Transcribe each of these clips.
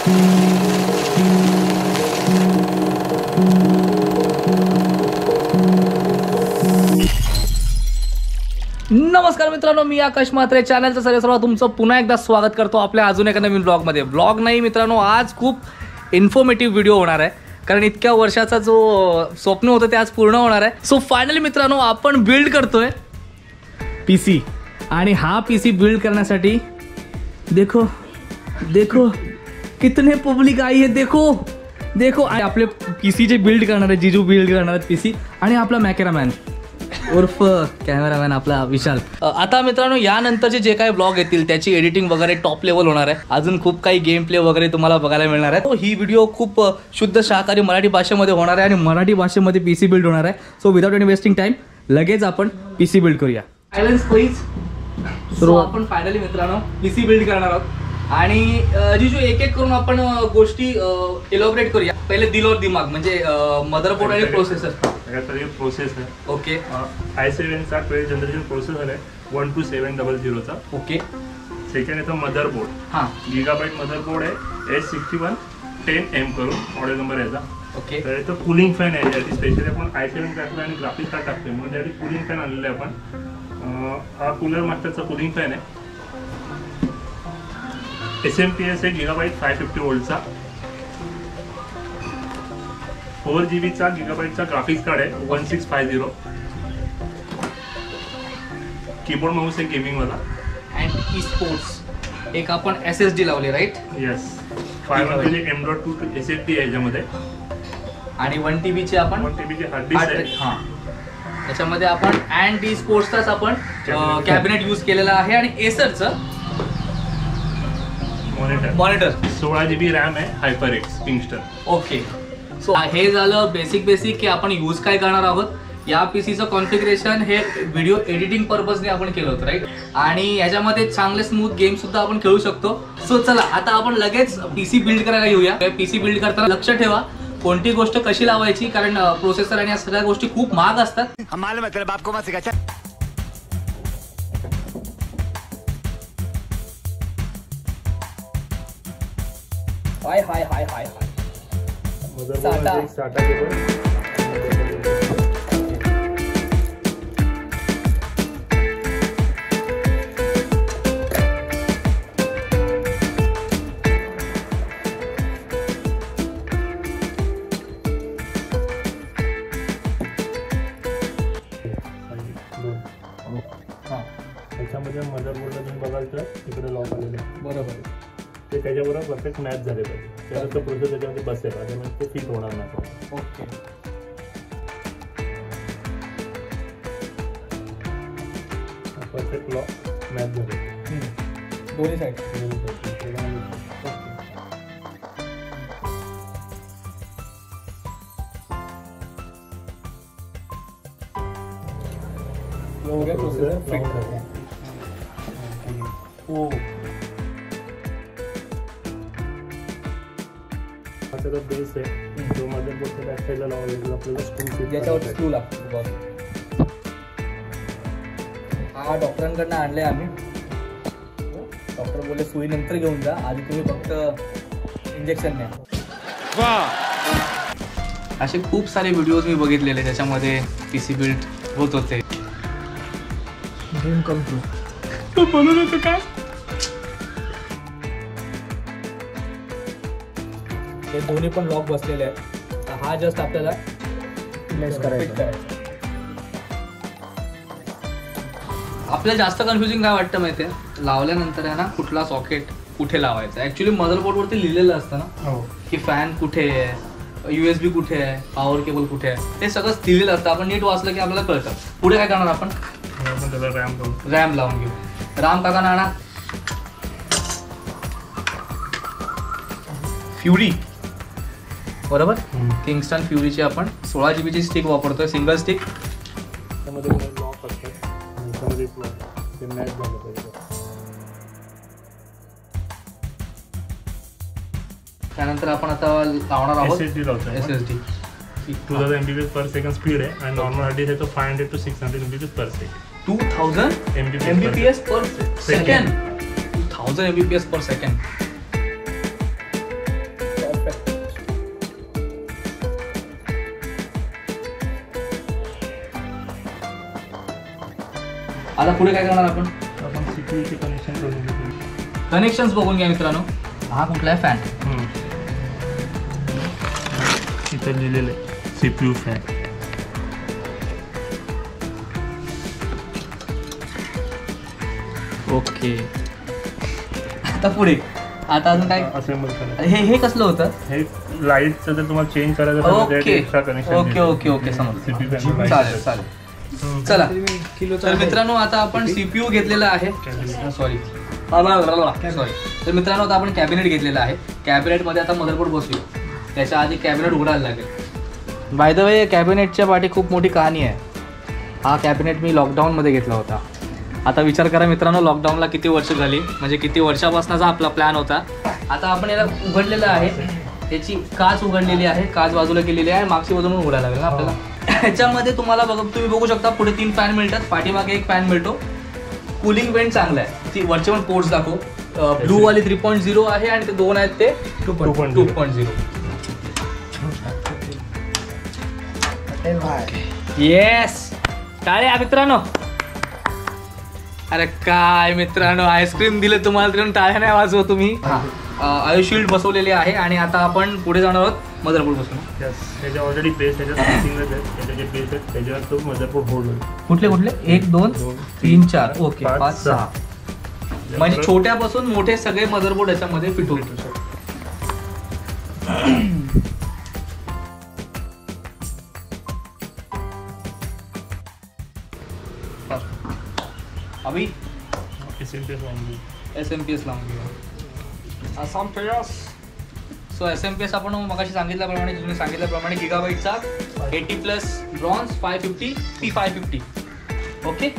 नमस्कार मित्रांनो, मी आकाश म्हात्रे, चॅनलचं सर्व तुमचं पुन्हा एकदा स्वागत करतो आपल्या अजून एका नवीन ब्लॉगमध्ये. ब्लॉग नाही मित्रांनो, आज खूप इन्फॉर्मेटिव्ह व्हिडिओ होणार आहे, कारण इतक्या वर्षाचा जो स्वप्न होतं ते आज पूर्ण होणार आहे. सो फायनली मित्रांनो, आपण बिल्ड करतोय पीसी, आणि हा पीसी बिल्ड करण्यासाठी देखो देखो कितने पब्लिक आई है, देखो देखो. आणि आपले पीसी जे बिल्ड करणार आहे, जिजू बिल्ड करणार आहेत पीसी, आणि आपला मॅकेरामॅन उर्फ कॅमेरामॅन आपला विशाल. आता मित्रांनो, यानंतरचे जे काही ब्लॉग येतील त्याची एडिटिंग वगैरे टॉप लेवल होणार आहे. अजून खूप काही गेम प्ले वगैरे तुम्हाला बघायला मिळणार आहे. ही व्हिडिओ खूप शुद्ध शाकाहारी मराठी भाषेमध्ये होणार आहे, आणि मराठी भाषेमध्ये पीसी बिल्ड होणार आहे. So without any wasting time लगेच आपण पीसी बिल्ड करूया. Silence please. सो आपण फायनली मित्रांनो पीसी बिल्ड करणार आहोत, आणि जिजू एक एक करून आपण गोष्टी इलॉबरेट करूया. पहिले दिल और दिमाग म्हणजे मदरबोर्ड आणि प्रोसेसर. प्रोसेस है. ओके. i7 चा 12th जनरेशन प्रोसेसर आहे 12700 चा. ओके. सेकंड आहे तो मदरबोर्ड. हां, गीगाबाइट मदरबोर्ड आहे S6110M करून मॉडेल नंबर याचा. ओके. तर तो कूलिंग फॅन आहे, याची स्पेशली आपण i7 टाकलं आणि ग्राफिक्स कार्ड टाकतोय म्हणून त्यासाठी कूलिंग फॅन आणलेला आहे आपण. हा कूलर मास्टरचा कूलिंग फॅन आहे. SMPS आहे गीगाबाइट 550 वोल्टचा. 4GB चा गीगाबाइटचा ग्राफिक्स कार्ड आहे 1650. कीबोर्ड माऊस आहे गेमिंग वाला. अँड ई स्पोर्ट्स एक आपण SSD लावले, राईट? येस. 500 M.2 SSD आहे याच्यामध्ये, आणि 1TB ची आपण 1TB ची हार्ड डिस्क आहे. हां, त्याच्यामध्ये आपण अँड ई स्पोर्ट्सचाच आपण कॅबिनेट यूज केलेला आहे, आणि एसरचं मॉनिटर 16GB रॅम आहे HyperX Kingston. ओके. सो हे झालं बेसिक की आपण यूज काय करणार आहोत. या पीसीचं कॉन्फिगरेशन हे व्हिडिओ एडिटिंग पर्पजने आपण केलं होतं, राईट? आणि याच्यामध्ये चांगले स्मूथ गेम सुद्धा आपण खेळू शकतो. सो चला आता आपण लगेच पीसी बिल्ड करायला घेऊया. पीसी बिल्ड करताना लक्ष ठेवा कोणती गोष्ट कशी लावायची, कारण प्रोसेसर आणि या सगळ्या गोष्टी खूप महाग असतात. हाय हाय हाय हाय हाय. साटा केबल. त्याच्यामध्ये मदरबोर्डला तुम्ही बघाल तर इकडे लॉक आलेले आहे. बरोबर. ते त्याच्याबरोबर परफेक्ट मॅच झाले पाहिजे, त्याला तो प्रोसेस त्याच्यामध्ये बसेल, त्याच्यामुळे ते फिट होणार नाही. ओके. परफेक्ट लॉक मॅच झाले दोन्ही साईड. त्याचा बेस आहे जो मदरबोर्डच्या बॅक साईडला लावलेला आपल्याला स्क्रू, याच्यावर स्क्रू लागतो. हा डॉक्टरांकडनं आणले आम्ही. डॉक्टर बोलले सुई नंतर घेऊन जा, आधी तुम्ही फक्त इंजेक्शन द्या. असे खूप सारे व्हिडिओज मी बघितलेले त्याच्यामध्ये पीसी बिल्ड होत होते. Dream come true. तो बनवलं होतं काय? हे दोन्ही पण लॉक बसलेले आहेत. हा जस्ट आपल्याला प्लेस करायचा. आपल्याला जास्त कन्फ्युजिंग काय वाटतं माहिती आहे, लावल्यानंतर आहे ना कुठला सॉकेट कुठे लावायचा. ॲक्च्युली मदरबोर्डवरती लिहिलेलं असतं ना की फॅन कुठे आहे, USB कुठे आहे, पॉवर केबल कुठे आहे, ते सगळं दिलेलं असतं. आपण नीट वाचलं की आपल्याला कळतं. पुढे काय करणार आपण, रॅम लावून घेऊ. राम काकांना आणा. फ्युरी, बरोबर. किंगस्टन फ्युरीची आपण 16GB ची स्टिक वापरतोय, सिंगल स्टिक. त्यानंतर आपण आता लावणार आहोत SSD. 2000 MBPS per second speed आहे, आणि नॉर्मल हार्ड डिस्क आहे तो 500 to 600 MBPS per second. 2000 MBPS per second. 2000 MBPS per second. आता पुढे काय करणार आपण? सीपीयूचे कनेक्शन करून घेऊ. कनेक्शन्स बघून घ्या मित्रांनो. हा कुठला आहे? फॅन. इथं लिहिलेलं आहे सीपीयू फॅन. ओके. आता पुढे आता अजून काय असेंबल करायचं. हे कसलं होतं? हे लाईटचं जर तुम्हाला चेंज करायचं असेल तर त्यासाठी एक्स्ट्रा कनेक्शन. ओके समजलं. सीपीयू फॅन चालेल. चला तर मित्रांनो आता आपण सीपीयू घेतलेला आहे. सॉरी. तर मित्रांनो आता आपण कॅबिनेट घेतलेला आहे. कॅबिनेटमध्ये आता मदरबोर्ड बसूया. त्याच्या आधी कॅबिनेट उघडायला लागेल. बाय द वे कॅबिनेटच्या पाठी खूप मोठी कहाणी आहे. हा कॅबिनेट मी लॉकडाऊनमध्ये घेतला होता. आता विचार करा मित्रांनो, लॉकडाऊनला किती वर्ष झाली, म्हणजे किती वर्षापासूनचा आपला प्लॅन होता. आता आपण याला उघडलेलं आहे. त्याची काच उघडलेली आहे, काच बाजूला केलेली आहे, मागची बाजूला उघडायला लागेल ना आपल्याला. ह्याच्यामध्ये तुम्हाला तुम्ही बघू शकता पुढे 3 फॅन मिळतात, पाठीमागे 1 फॅन मिळतो. कूलिंग वेंट चांगला आहे. ती वरचे पण पोर्ट्स दाखव. ब्लू वाली 3.0 आहे आणि ते 2 आहेत ते 2.0. येस, टाळ्या मित्रांनो. अरे काय मित्रांनो, आईस्क्रीम दिले तुम्हाला तरी टाळ्या नाही वाजव तुम्ही. आयोशील्ड बसवलेली आहे आणि आता आपण पुढे जाणार आहोत मदरबोर्ड बसून. त्याच्या ऑलरेडी बेस त्याच्या स्टार्टिंगलाच आहे. त्याचे जे बेस आहेत त्याच्यावर तो मदरबोर्ड होल्ड होईल. कुठले 1 2 3 4 ओके 5 6 म्हणजे छोट्यापासून मोठे सगळे मदरबोर्ड याच्यामध्ये फिट होऊ शकतात. अभी SMPS लावून घेऊया. सो SMPS आपण मगाशी सांगितल्याप्रमाणे, तुम्ही सांगितल्याप्रमाणे गिगाबाईटचा 80+ ब्रॉन्झ 550 P550. ओके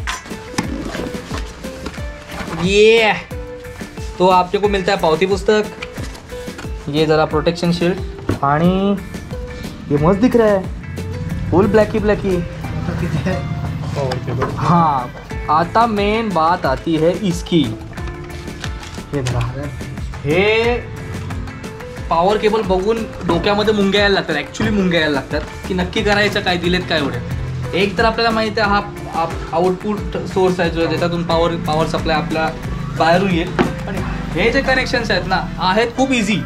ये तो आपको को मिलता है पावती पुस्तक, ये ज़रा प्रोटेक्शन शील्ड आणि ये मस्त दिख रहा है फुल ब्लैकी ब्लैकी. हाँ आता मेन बात आती है इसकी. हे पॉवर केबल बघून डोक्यामध्ये मुंग्या यायला लागतात. ॲक्च्युली मुंग्या यायला लागतात की नक्की करायचं काय, दिलेत काय एवढे. एक तर आपल्याला माहिती आहे हा आउटपुट सोर्स आहे जो ज्याच्यातून पॉवर सप्लाय आपल्या बाहेरून येईल. पण हे जे कनेक्शन्स आहेत ना आहेत खूप इझी,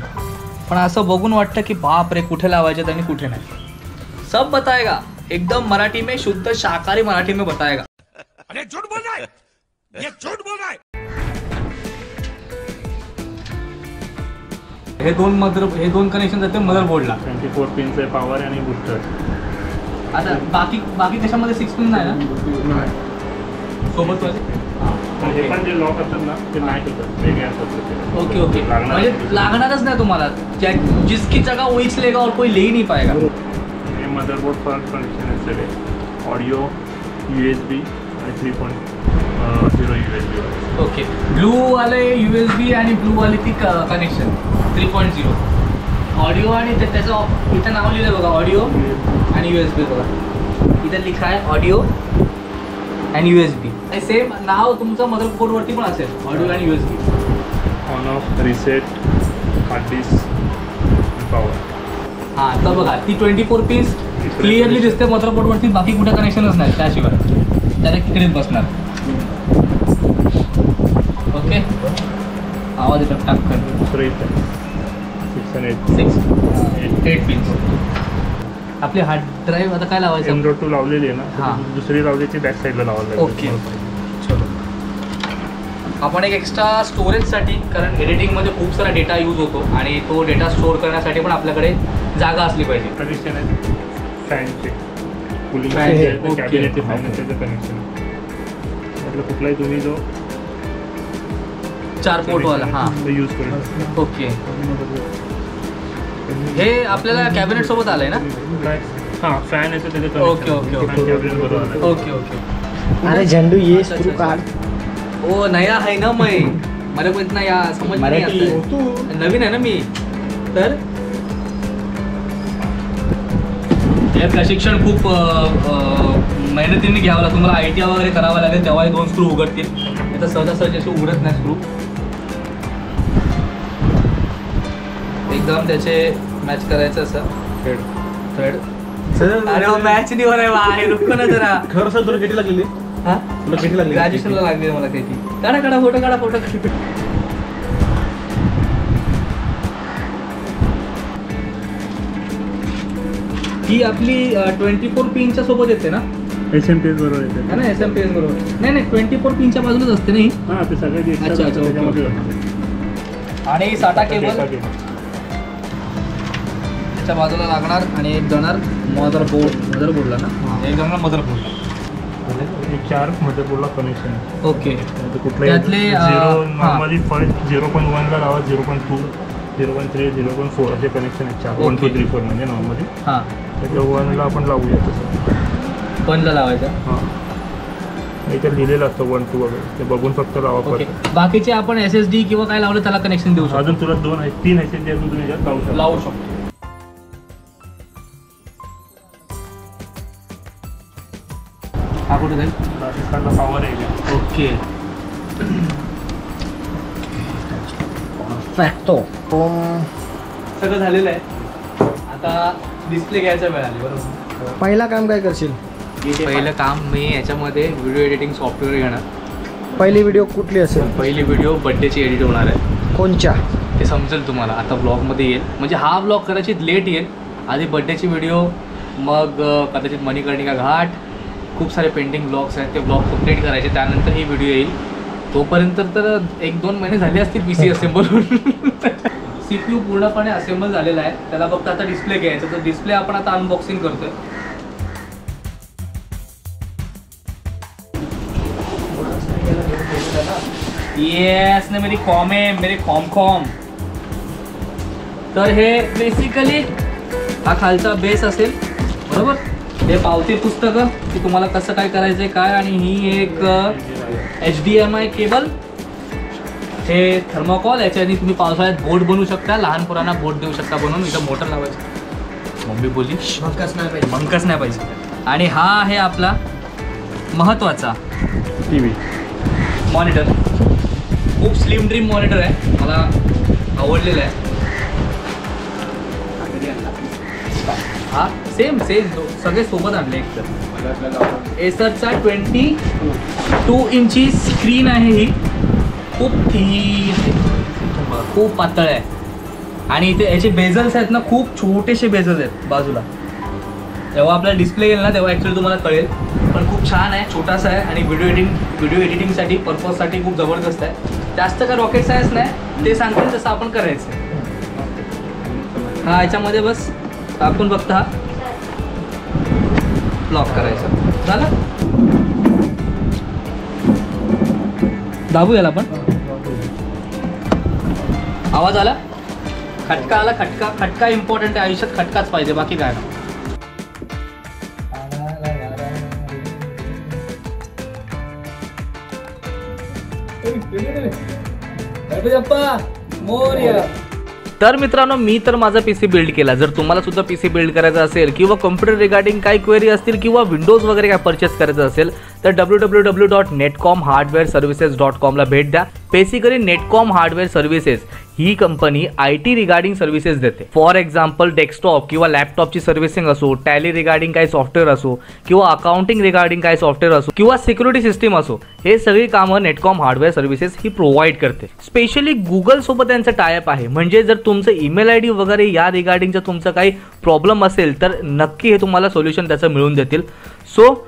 पण असं बघून वाटतं की बाप रे कुठे लावायचे आणि कुठे नाही. सब बताएगा एकदम मराठी में, शुद्ध शाकाहारी मराठी में बताएगा. अरे झूठ बोल रहा है, ये झूठ बोल रहा है. हे दोन कनेक्शन जाते मदरबोर्डला. 24 पिनचे पॉवर आणि बूस्टर. आता बाकी त्याच्यामध्ये 6 पिन नाही ना सोबत वाले. हे पण जे लॉक असतात ना ते नाही होतात, वेगळे असतात. ओके म्हणजे लागणारच नाही तुम्हाला. जिसकी जगह वो इच लेगा और कोई ले ही नहीं पाएगा. हे मदरबोर्ड पर कनेक्शन आहे सगळे. ऑडिओ, USB आणि 3.0 USB. ओके ब्लू वाले USB आणि ब्लू वाली ती कनेक्शन 3.0. ऑडिओ आणि त्याचं इथं नाव लिहिलं बघा, ऑडिओ आणि USB बघा. इथं लिखा आहे ऑडिओ आणि USB. सेम नाव तुमचं मदरबोर्डवरती पण असेल, ऑडिओ आणि USB. On off, reset, hard disk, power. हां तर बघा ती 24 पिन्स क्लिअरली दिसते मदरबोर्डवरती. बाकी कुठे कनेक्शनच नाही त्याशिवाय. डायरेक्ट इकडेच बसणार. ओके आवाज येतो टाक कर. दुसरं इथं 8 पिन्स. आपली हार्ड ड्राईव्ह आता काय लावायचं? M.2 लावलेली आहे ना, हां. दुसरी लावल्याची बॅक साईडला लावायला लागेल. ओके चलो. आपण एक एक्स्ट्रा स्टोरेजसाठी, कारण एडिटिंगमध्ये खूप सारा डेटा यूज होतो आणि तो डेटा स्टोअर करण्यासाठी पण आपल्याकडे जागा असली पाहिजे. कनेक्शन आहे फॅनचे, कूलिंग फॅन, ओके. कॅबिनेटचे फॅन आहे त्याचं कनेक्शन. म्हटलं कुठलाही तुम्ही जो 4 पोर्टवाला. हां यूज करू शकता. ओके. हे आपल्याला कॅबिनेट सोबत आलंय ना? हां फॅन येतो त्याचं कनेक्शन. ओके. कॅबिनेट बरोबर आलं. ओके. अरे झंडू ये स्क्रू काढ. ओ नया है ना मैं, मेरे को इतना या समझ नहीं आता है. नवीन आहे ना मी तर. हे प्रशिक्षण खूप मेहनतीने घ्यावं लागतं. तुम्हाला ITI वगैरे करावं लागेल तेव्हा हे 2 स्क्रू उघडतील. नाही तर सहजासहजी असे उघडत नाही स्क्रू. एकदम त्याचे मॅच करायचं असं थ्रेड. अरे मॅच नाही हो रहा है, रुको ना जरा. खरं सर तुला किती लागलेली? हा तुला किती लागली? ग्रॅज्युएशनला लागले मला काही ती. काढा फोटो काढा. ही आपली 24 पिनच्या सोबत येते ना? SMPS बरोबर येते. है ना SMPS बरोबर. नाही 24 पिनच्या बाजूलाच असते नाही. हां ते सगळे अच्छा, अच्छा, त्याच्यामध्ये आणि SATA केबल त्याच्या बाजूला लागणार आणि एक जाणार मदरबोर्डला ना, एक जाणार मदरबोर्डला. 4 मदरबोर्डला कनेक्शन आहे. ओके. कुठल्याही त्यातले, 0 नॉर्मली फर्स्ट 0.1 ला लावा, 0.2, 0.3, 0.4 असे कनेक्शन आहेत. 4 1 2 3 4 म्हणजे नॉर्मली. हां त्याच्या 1ला आपण लावूया तसं. 1ला लावायचं. हां इथे लिहिलेलं असतं 1 2 वगैरे, ते बघून फक्त लावा. ओके. बाकीचे आपण SSD किंवा काय लावलं त्याला कनेक्शन देऊ शकतो. अजून तुला 2 आहेत 3 SSD अजून तुम्ही याच्यात लावू शकता. हा कुठे जाईल? राजस्थानला पॉवर आहे. ओके. परफेक्टो. सगळं झालेलं आहे. आता डिस्प्ले घ्यायचा वेळ आली. बरोबर. पहिला काम काय करशील? पहिलं काम मी याच्यामध्ये व्हिडिओ एडिटिंग सॉफ्टवेअर घेणार. पहिली व्हिडिओ कुठली असेल? पहिली व्हिडिओ बड्डेची एडिट होणार आहे. कोणच्या? ते समजेल तुम्हाला आता ब्लॉगमध्ये येईल. म्हणजे हा ब्लॉग कदाचित लेट येईल. आधी बड्डेची व्हिडिओ, मग कदाचित मणिकर्णिका घाट, खूप सारे पेंडिंग ब्लॉग्स आहेत, ते ब्लॉग कंप्लीट करायचे, त्यानंतर ही व्हिडिओ येईल. तोपर्यंत तर 1-2 महिने झाले असतील PC असेंबल होऊन. CPU पूर्णपणे असेंबल झालेला आहे. त्याला फक्त आता डिस्प्ले घ्यायचा. तर डिस्प्ले आपण आता अनबॉक्सिंग करतोय. येस ना मेरी कॉम. तर हे बेसिकली हा खालचा बेस असेल. बरोबर. हे पावती पुस्तकं की तुम्हाला कसं काय करायचं आहे काय. आणि ही एक HDMI केबल, हे थर्मोकॉल. याच्याने तुम्ही पावसाळ्यात बोट बनवू शकता. लहान पोरांना बोट देऊ शकता बनवून. इथं मोटर लावायची. मम्मी बोलली मंकस नाही पाहिजे. आणि हा आहे आपला महत्त्वाचा TV मॉनिटर. खूप स्लिम ड्रीम मॉनिटर आहे. मला आवडलेलं आहे. हा सेम सगळे सोबत आणले एक तर. एसरचा 22 इंची स्क्रीन आहे. ही खूप थीन आहे, खूप पातळ आहे. आणि इथे याचे बेझल्स आहेत ना, खूप छोटेसे बेझल्स आहेत बाजूला. जेव्हा आपल्याला डिस्प्ले येईल ना तेव्हा ॲक्च्युली तुम्हाला कळेल. पण खूप छान आहे, छोटासा आहे. आणि व्हिडिओ एडिटिंगसाठी पर्पजसाठी खूप जबरदस्त आहे. जास्त काय रॉकेट सायन्स नाही, ते सांगतील तसं आपण करायचं. हा याच्यामध्ये बस आपण फक्त हा लॉक करायचा. झालं. दाबू याला आपण. आवाज आला, खटका आला. खटका इम्पॉर्टंट आहे आयुष्यात. खटकाच पाहिजे, बाकी काय ना. तर मित्रांनो, मी तर माझा PC बिल्ड केला. जर तुम्हाला सुद्धा PC बिल्ड करायचा असेल किंवा कम्प्युटर रिगार्डिंग काही क्वेरी असतील किंवा विंडोज वगैरे काय परचेस करायचं असेल तर www.netcomhardwareservices.com ला भेट द्या. बेसिकली नेटकॉम हार्डवेअर सर्व्हिसेस ही कंपनी IT रिगार्डिंग सर्व्हिसेस देते. फॉर एक्झाम्पल डेस्कटॉप किंवा लॅपटॉपची सर्व्हिसिंग असो, टॅली रिगार्डिंग काही सॉफ्टवेअर असो, किंवा अकाउंटिंग रिगार्डिंग काही सॉफ्टवेअर असो, किंवा सिक्युरिटी सिस्टीम असो, हे सगळी कामं नेटकॉम हार्डवेअर सर्व्हिसेस ही प्रोव्हाइड करते. स्पेशली गुगल सोबत त्यांचं टायअप आहे. म्हणजे जर तुमचं ईमेल ID वगैरे या रिगार्डिंगचं तुमचं काही प्रॉब्लेम असेल तर नक्की हे तुम्हाला सोल्युशन त्याचं मिळून देतील. सो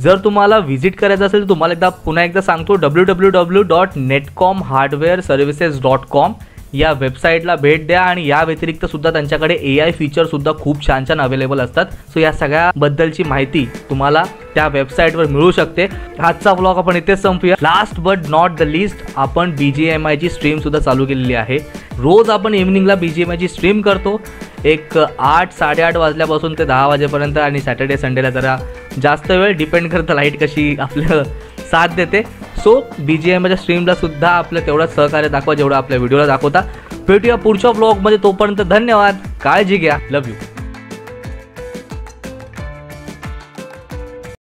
जर तुम्हाला व्हिजिट करायचं असेल तर तुम्हाला पुन्हा एकदा सांगतो, www.netcomhardwareservices.com या वेबसाईटला भेट द्या. आणि या व्यतिरिक्त सुद्धा त्यांच्याकडे AI फीचर सुद्धा खूप छान छान अवेलेबल असतात. सो या सगळ्याबद्दलची माहिती तुम्हाला त्या वेबसाईटवर मिळू शकते. आजचा व्लॉग आपण इथेच संपूया. Last but not the least, आपण BGMI ची स्ट्रीम सुद्धा चालू केलेली आहे. रोज आपण इव्हनिंगला BGMI ची स्ट्रीम करतो. एक 8-8:30 वाजल्यापासून ते 10 वाजेपर्यंत. आणि सॅटर्डे संडेला जरा जास्त वेळ, डिपेंड करतं लाईट कशी आपलं साथ देते. सो BGMIच्या स्ट्रीमला सुद्धा आपलं तेवढंच सहकार्य दाखवा जेवढं आपल्या व्हिडिओला दाखवता. भेटूया पुढच्या व्लॉगमध्ये. तोपर्यंत धन्यवाद, काळजी घ्या, लव्ह यू.